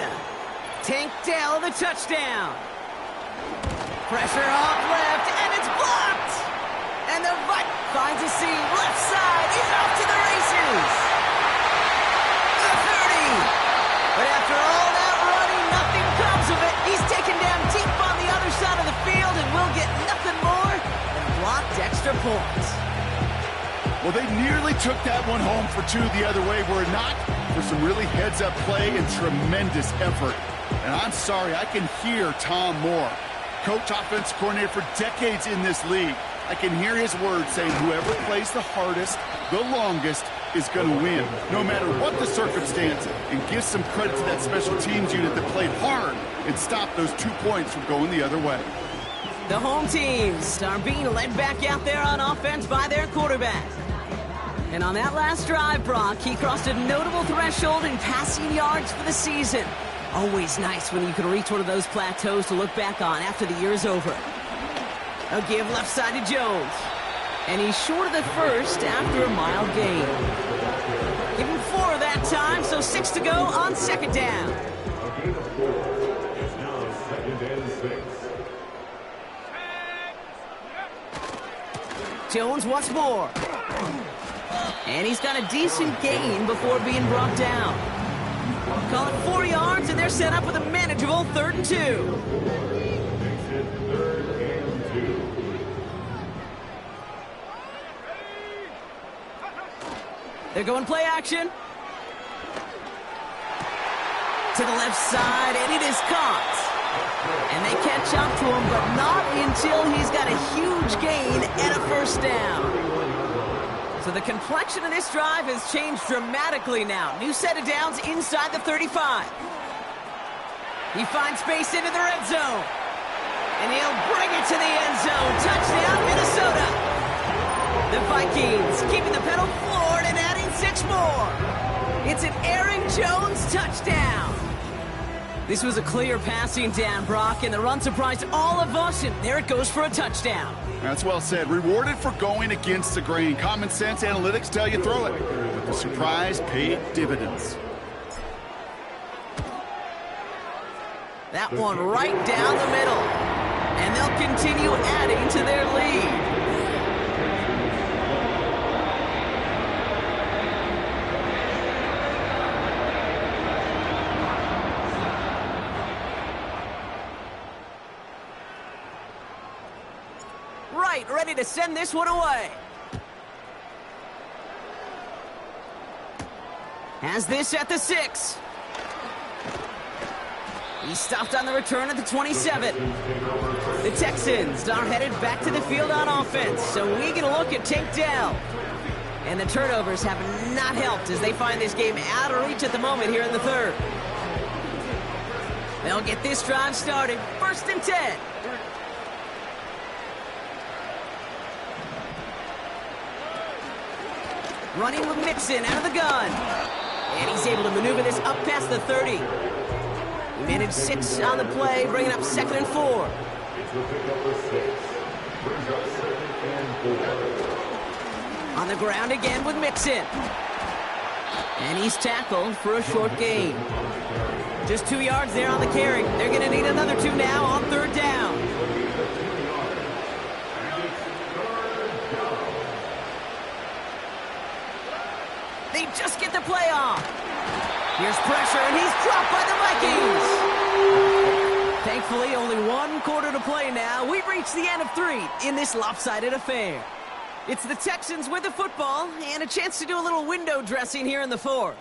Tank Dell the touchdown. Pressure off left, and it's blocked. And the Vikings finds a seam left side. He's off to the races. The 30. But after all that running, nothing comes of it. He's taken down deep on the other side of the field and will get nothing more than blocked extra points. Well, they nearly took that one home for 2 the other way, were it not for some really heads-up play and tremendous effort. And I'm sorry, I can hear Tom Moore, coach, offense coordinator for decades in this league. I can hear his words saying whoever plays the hardest, the longest, is going to win, no matter what the circumstance, and give some credit to that special teams unit that played hard and stopped those 2 points from going the other way. The home teams are being led back out there on offense by their quarterback. And on that last drive, Brock, he crossed a notable threshold in passing yards for the season. Always nice when you can reach one of those plateaus to look back on after the year is over. A give left side to Jones. And he's short of the first after a mild gain. Give him 4 that time, so 6 to go on 2nd down. Jones once more. And he's got a decent gain before being brought down. Call it 4 yards, and they're set up with a manageable 3rd and 2. They're going play action. To the left side, and it is caught. And they catch up to him, but not until he's got a huge gain and a first down. So the complexion of this drive has changed dramatically now. New set of downs inside the 35. He finds space into the red zone. And he'll bring it to the end zone. Touchdown, Minnesota. The Vikings keeping the pedal floored and adding 6 more. It's an Aaron Jones touchdown. This was a clear passing down, Brock, and the run surprised all of us, and there it goes for a touchdown. That's well said. Rewarded for going against the grain. Common sense analytics tell you throw it. But the surprise paid dividends. That one right down the middle. And they'll continue adding to their lead. tight, ready to send this one away. Has this at the 6. He's stopped on the return at the 27. The Texans are headed back to the field on offense, so we get a look at takedown. And the turnovers have not helped as they find this game out of reach at the moment here in the third. They'll get this drive started. 1st and 10. Running with Mixon out of the gun. And he's able to maneuver this up past the 30. He managed 6 on the play, bringing up 2nd and 4. On the ground again with Mixon. And he's tackled for a short gain. Just 2 yards there on the carry. They're going to need another 2 now on 3rd down. They just get the play off. Here's pressure, and he's dropped by the Vikings. Thankfully, only 1 quarter to play now. We've reached the end of 3 in this lopsided affair. It's the Texans with the football and a chance to do a little window dressing here in the 4th.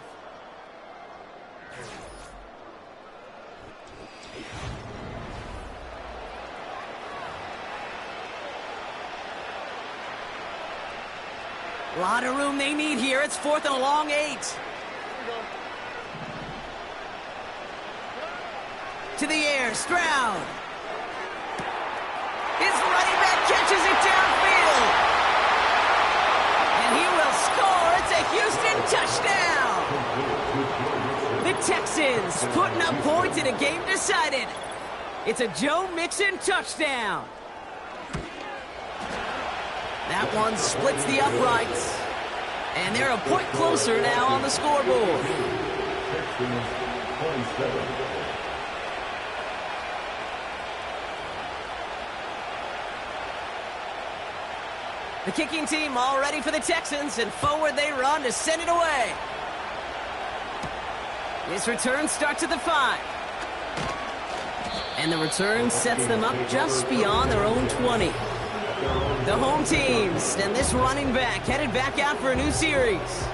A lot of room they need here. It's 4th and a long 8. To the air, Stroud. His running back catches it downfield. And he will score. It's a Houston touchdown. The Texans putting up points in a game decided. It's a Joe Mixon touchdown. That one splits the uprights. And they're a point closer now on the scoreboard. The kicking team all ready for the Texans, and forward they run to send it away. This return starts at the 5. And the return sets them up just beyond their own 20. The home teams and this running back headed back out for a new series.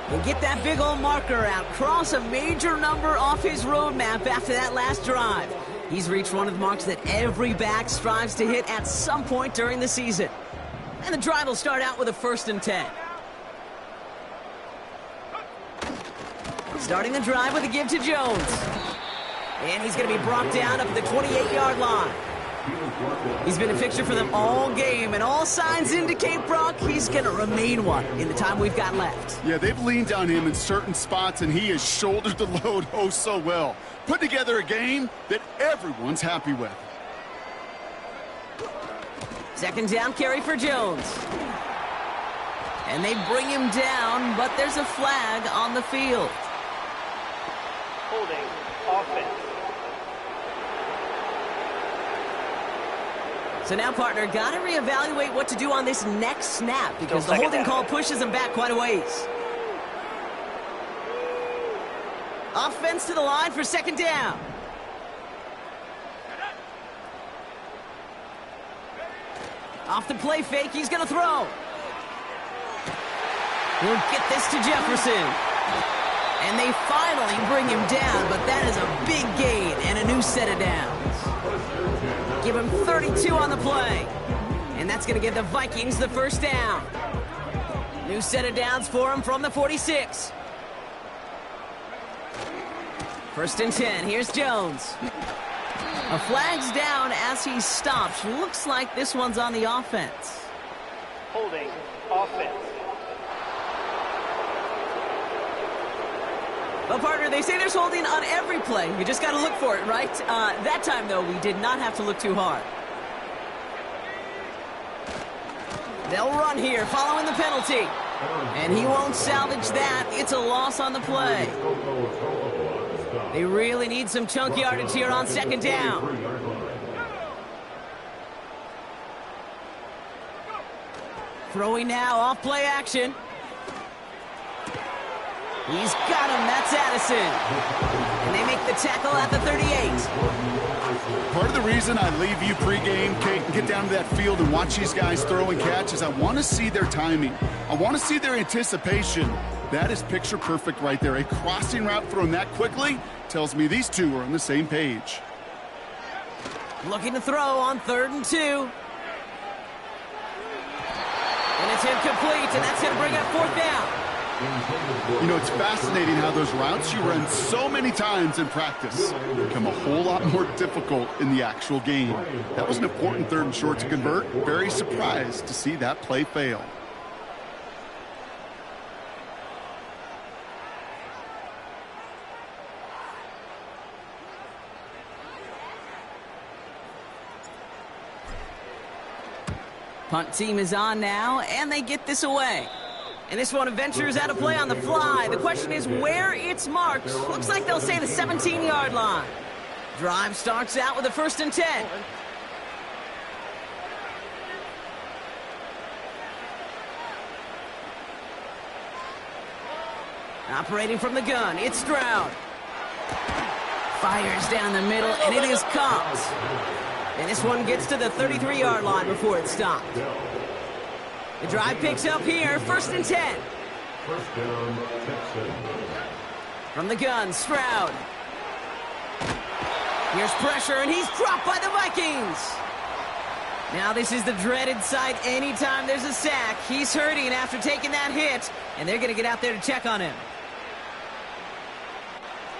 And get that big old marker out. Cross a major number off his roadmap after that last drive. He's reached one of the marks that every back strives to hit at some point during the season. And the drive will start out with a 1st and 10. Starting the drive with a give to Jones. And he's going to be brought down up at the 28-yard line. He's been a fixture for them all game, and all signs indicate, Brock, he's going to remain one in the time we've got left. Yeah, they've leaned on him in certain spots, and he has shouldered the load oh so well. Put together a game that everyone's happy with. 2nd down carry for Jones. And they bring him down, but there's a flag on the field. Holding offense. So now, partner, got to reevaluate what to do on this next snap because the holding call pushes him back quite a ways. Offense to the line for 2nd down. Off the play fake, he's going to throw. We'll get this to Jefferson. And they finally bring him down, but that is a big gain and a new set of downs. Give him 32 on the play. And that's going to give the Vikings the 1st down. New set of downs for him from the 46. 1st and 10. Here's Jones. A flag's down as he stops. Looks like this one's on the offense. Holding offense. Well, partner, they say there's holding on every play. You just got to look for it, right? That time, though, we did not have to look too hard. They'll run here following the penalty. And he won't salvage that. It's a loss on the play. They really need some chunk yardage here on 2nd down. Throwing now off play action. He's got him. That's Addison. And they make the tackle at the 38. Part of the reason I leave you pregame, Kate, and get down to that field and watch these guys throw and catch is I want to see their timing. I want to see their anticipation. That is picture perfect right there. A crossing route thrown that quickly tells me these two are on the same page. Looking to throw on 3rd and 2. And it's incomplete, and that's going to bring up 4th down. You know, it's fascinating how those routes you run so many times in practice become a whole lot more difficult in the actual game. That was an important 3rd and short to convert. Very surprised to see that play fail. Punt team is on now, and they get this away. And this one ventures out of play on the fly. The question is where it's marked. Looks like they'll say the 17-yard line. Drive starts out with a 1st and 10. Operating from the gun, it's Stroud. Fires down the middle, and it is caught. And this one gets to the 33-yard line before it's stopped. The drive picks up here, 1st and 10. From the gun, Stroud. Here's pressure, and he's dropped by the Vikings. Now this is the dreaded sight anytime there's a sack. He's hurting after taking that hit, and they're going to get out there to check on him.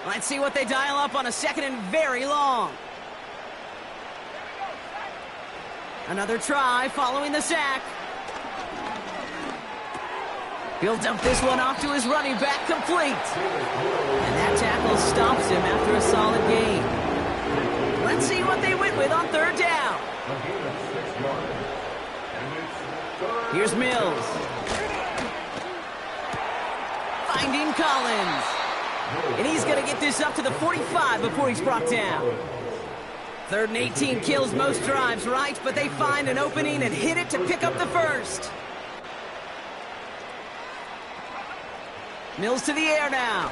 Let's see what they dial up on a 2nd and very long. Another try following the sack. He'll dump this one off to his running back, complete. And that tackle stops him after a solid gain. Let's see what they went with on 3rd down. Here's Mills. Finding Collins. And he's going to get this up to the 45 before he's brought down. 3rd and 18 kills most drives, right? But they find an opening and hit it to pick up the 1st. Mills to the air now.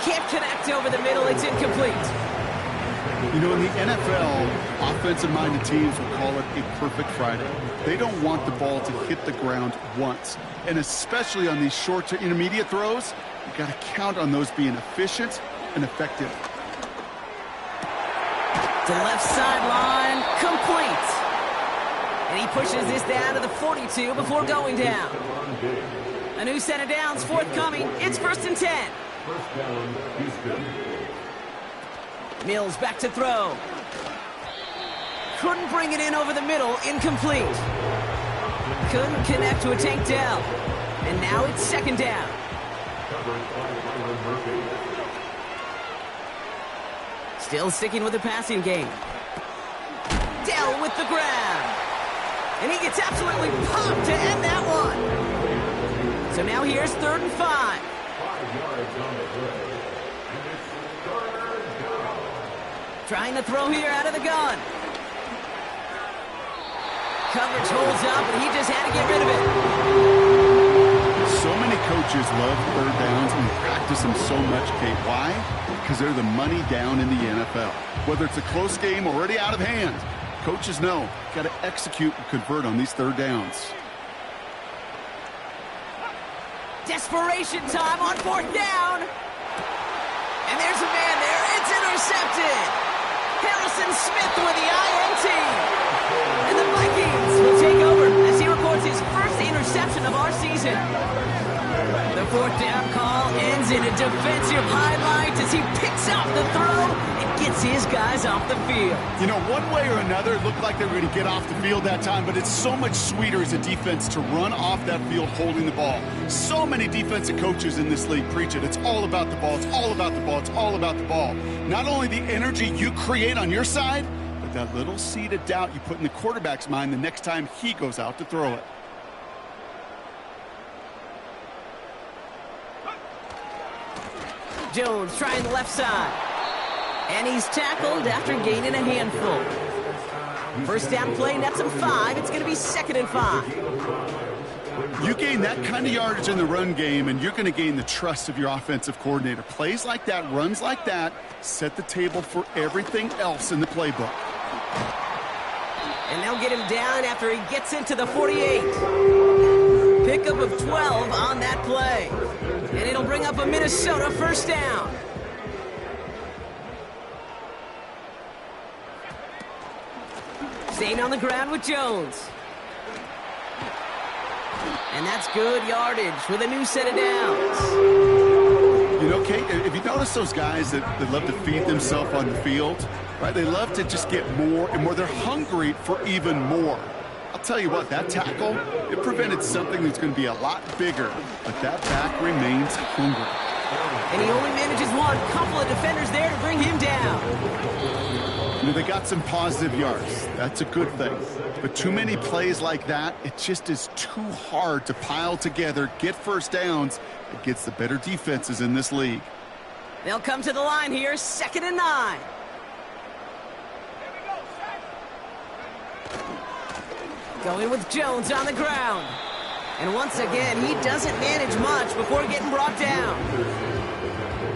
Can't connect over the middle. It's incomplete. You know, in the NFL, offensive-minded teams will call it a perfect Friday. They don't want the ball to hit the ground once. And especially on these short to intermediate throws, you've got to count on those being efficient and effective. To left sideline, complete. And he pushes this down to the 42 before going down. A new set of downs forthcoming. It's 1st and 10. Mills back to throw. Couldn't bring it in over the middle. Incomplete. Couldn't connect to a Tank Dell. And now it's 2nd down. Still sticking with the passing game. Dell with the grab. And he gets absolutely popped to end that one. So now here's 3rd and 5. Trying to throw here out of the gun. Coverage holds up, and he just had to get rid of it. So many coaches love 3rd downs and practice them so much, Kate. Why? Because they're the money down in the NFL. Whether it's a close game already out of hand, coaches know, got to execute and convert on these 3rd downs. Desperation time on 4th down. And there's a man there. It's intercepted. Harrison Smith with the INT. And the Vikings will take over as he records his first interception of our season. The 4th down call ends in a defensive highlight as he picks up the throw and gets his guys off the field. You know, one way or another, it looked like they were going to get off the field that time, but it's so much sweeter as a defense to run off that field holding the ball. So many defensive coaches in this league preach it. It's all about the ball. It's all about the ball. It's all about the ball. Not only the energy you create on your side, but that little seed of doubt you put in the quarterback's mind the next time he goes out to throw it. Jones trying the left side. And he's tackled after gaining a handful. 1st down play, nets him 5. It's going to be 2nd and 5. You gain that kind of yardage in the run game, and you're going to gain the trust of your offensive coordinator. Plays like that, runs like that, set the table for everything else in the playbook. And they'll get him down after he gets into the 48. Pickup of 12 on that play. And it'll bring up a Minnesota first down. Staying on the ground with Jones. And that's good yardage with a new set of downs. You know, Kate, if you notice those guys that love to feed themselves on the field, right? They love to just get more and more. They're hungry for even more. I'll tell you what, that tackle, it prevented something that's going to be a lot bigger, but that back remains hungry. And he only manages one. Couple of defenders there to bring him down. You know, they got some positive yards. That's a good thing. But too many plays like that, it just is too hard to pile together, get first downs against the better defenses in this league. They'll come to the line here, 2nd and 9. Going with Jones on the ground. And once again, he doesn't manage much before getting brought down.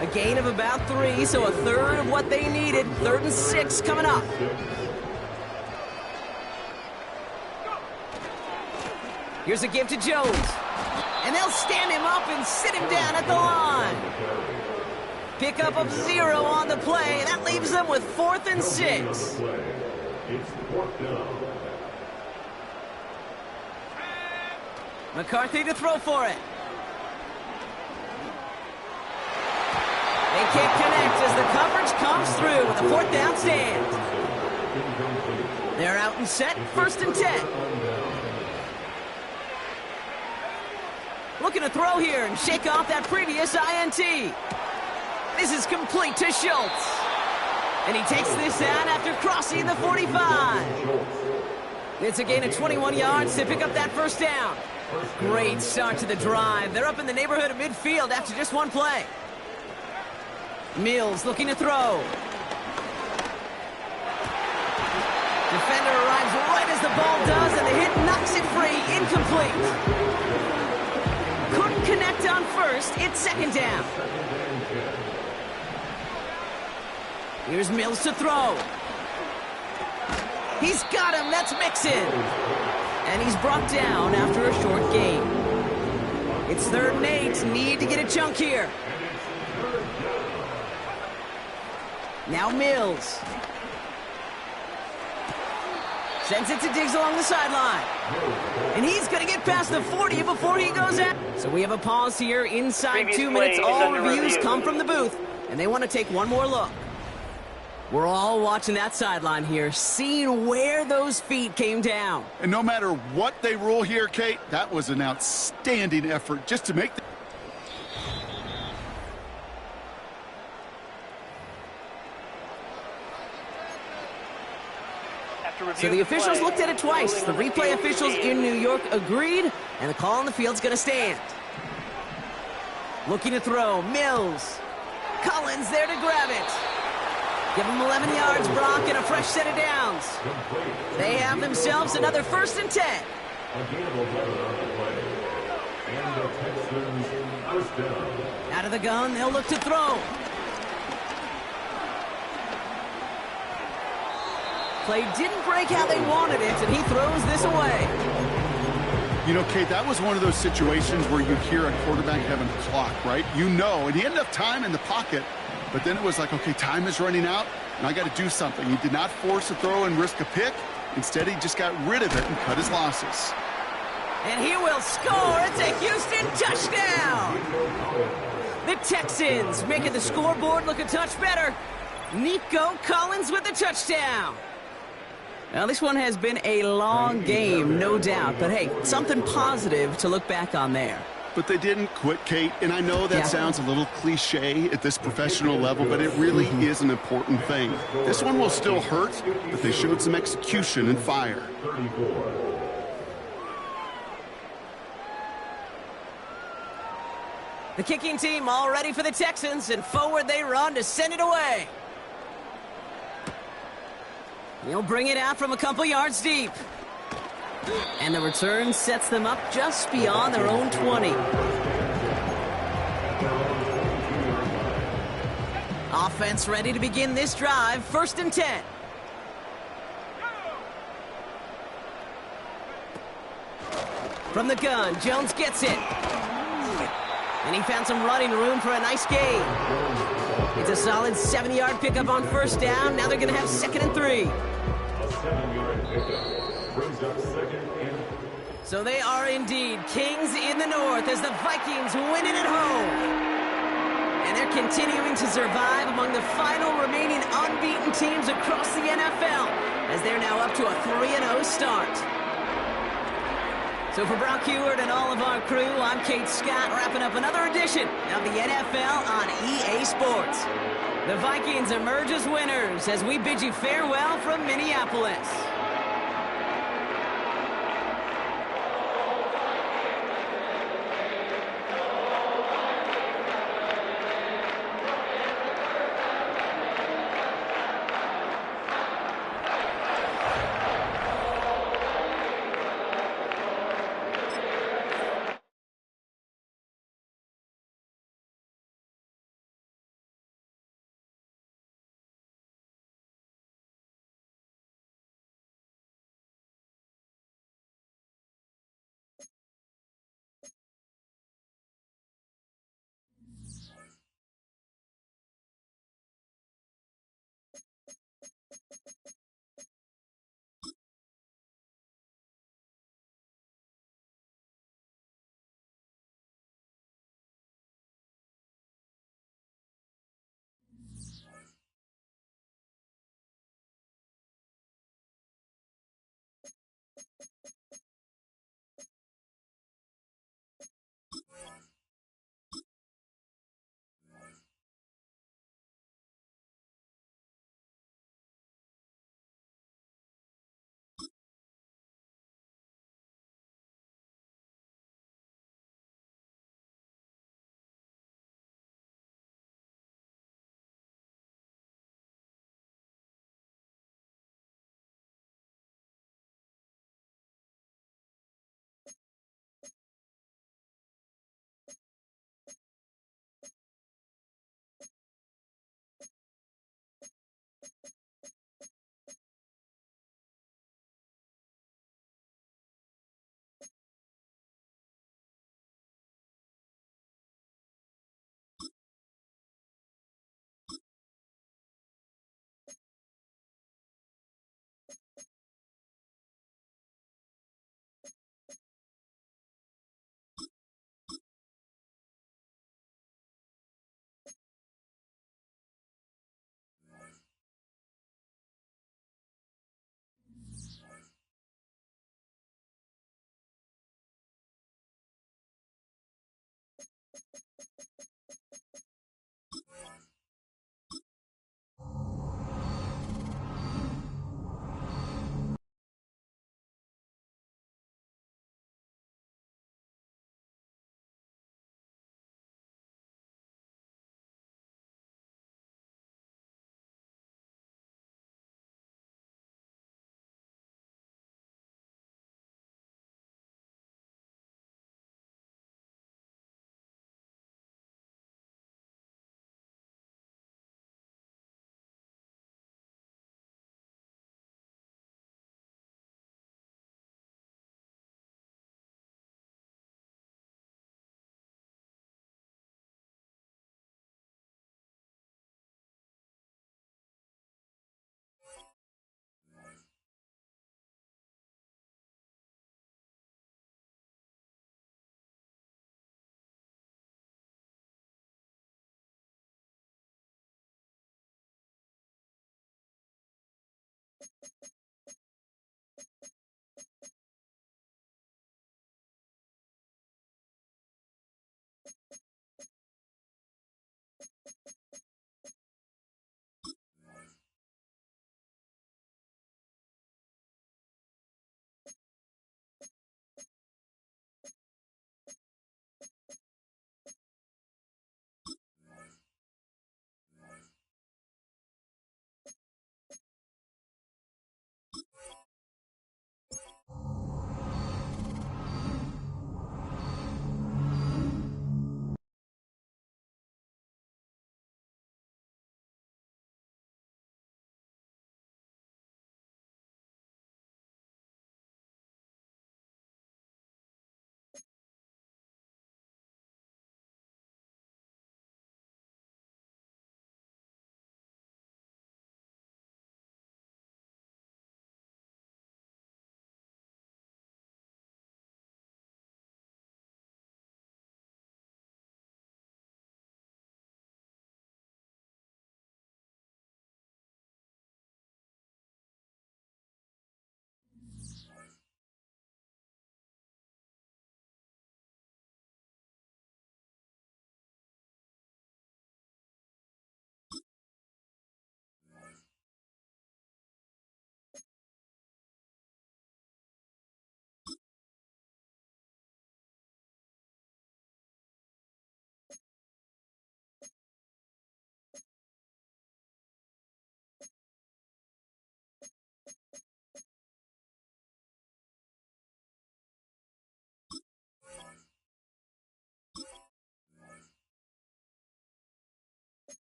A gain of about 3, so a third of what they needed. 3rd and 6 coming up. Here's a give to Jones. And they'll stand him up and sit him down at the line. Pickup of 0 on the play, and that leaves them with 4th and 6. McCarthy to throw for it. They can't connect as the coverage comes through with a 4th down stand. They're out and set, 1st and 10. Looking to throw here and shake off that previous INT. This is complete to Schultz. And he takes this out after crossing the 45. It's a gain of 21 yards to pick up that 1st down. Great start to the drive. They're up in the neighborhood of midfield after just one play. Mills looking to throw. Defender arrives right as the ball does, and the hit knocks it free. Incomplete. Couldn't connect on 1st. It's 2nd down. Here's Mills to throw. He's got him. That's Mixon. And he's brought down after a short gain. It's 3rd and 8. Need to get a chunk here. Now Mills. Sends it to Diggs along the sideline. And he's going to get past the 40 before he goes out. So we have a pause here inside 2 minutes. All reviews come from the booth. And they want to take one more look. We're all watching that sideline here, seeing where those feet came down. And no matter what they rule here, Kate, that was an outstanding effort just to make the... So the officials looked at it twice. The replay officials in New York agreed, and the call on the field's going to stand. Looking to throw, Mills. Collins there to grab it. Give them 11 yards, Brock, and a fresh set of downs. They have themselves another 1st and 10. Out of the gun, they'll look to throw. Play didn't break how they wanted it, and he throws this away. You know, Kate, that was one of those situations where you hear a quarterback having a clock, right? You know, and he had enough time in the pocket, but then it was like, okay, time is running out, and I got to do something. He did not force a throw and risk a pick. Instead, he just got rid of it and cut his losses. And he will score. It's a Houston touchdown. The Texans making the scoreboard look a touch better. Nico Collins with the touchdown. Now, this one has been a long game, no doubt. But, hey, something positive to look back on there. But they didn't quit, Kate. And I know that sounds a little cliche at this professional level, but it really is an important thing. This one will still hurt, but they showed some execution and fire. The kicking team all ready for the Texans, and forward they run to send it away. He'll bring it out from a couple yards deep. And the return sets them up just beyond their own 20. Offense ready to begin this drive. 1st and 10. From the gun, Jones gets it. And he found some running room for a nice gain. It's a solid 7-yard pickup on 1st down. Now they're going to have 2nd and 3. A 7-yard pickup brings up 2nd and. So they are indeed kings in the north as the Vikings win it at home. And they're continuing to survive among the final remaining unbeaten teams across the NFL as they're now up to a 3-0 start. So for Brock Heward and all of our crew, I'm Kate Scott, wrapping up another edition of the NFL on EA Sports. The Vikings emerge as winners as we bid you farewell from Minneapolis.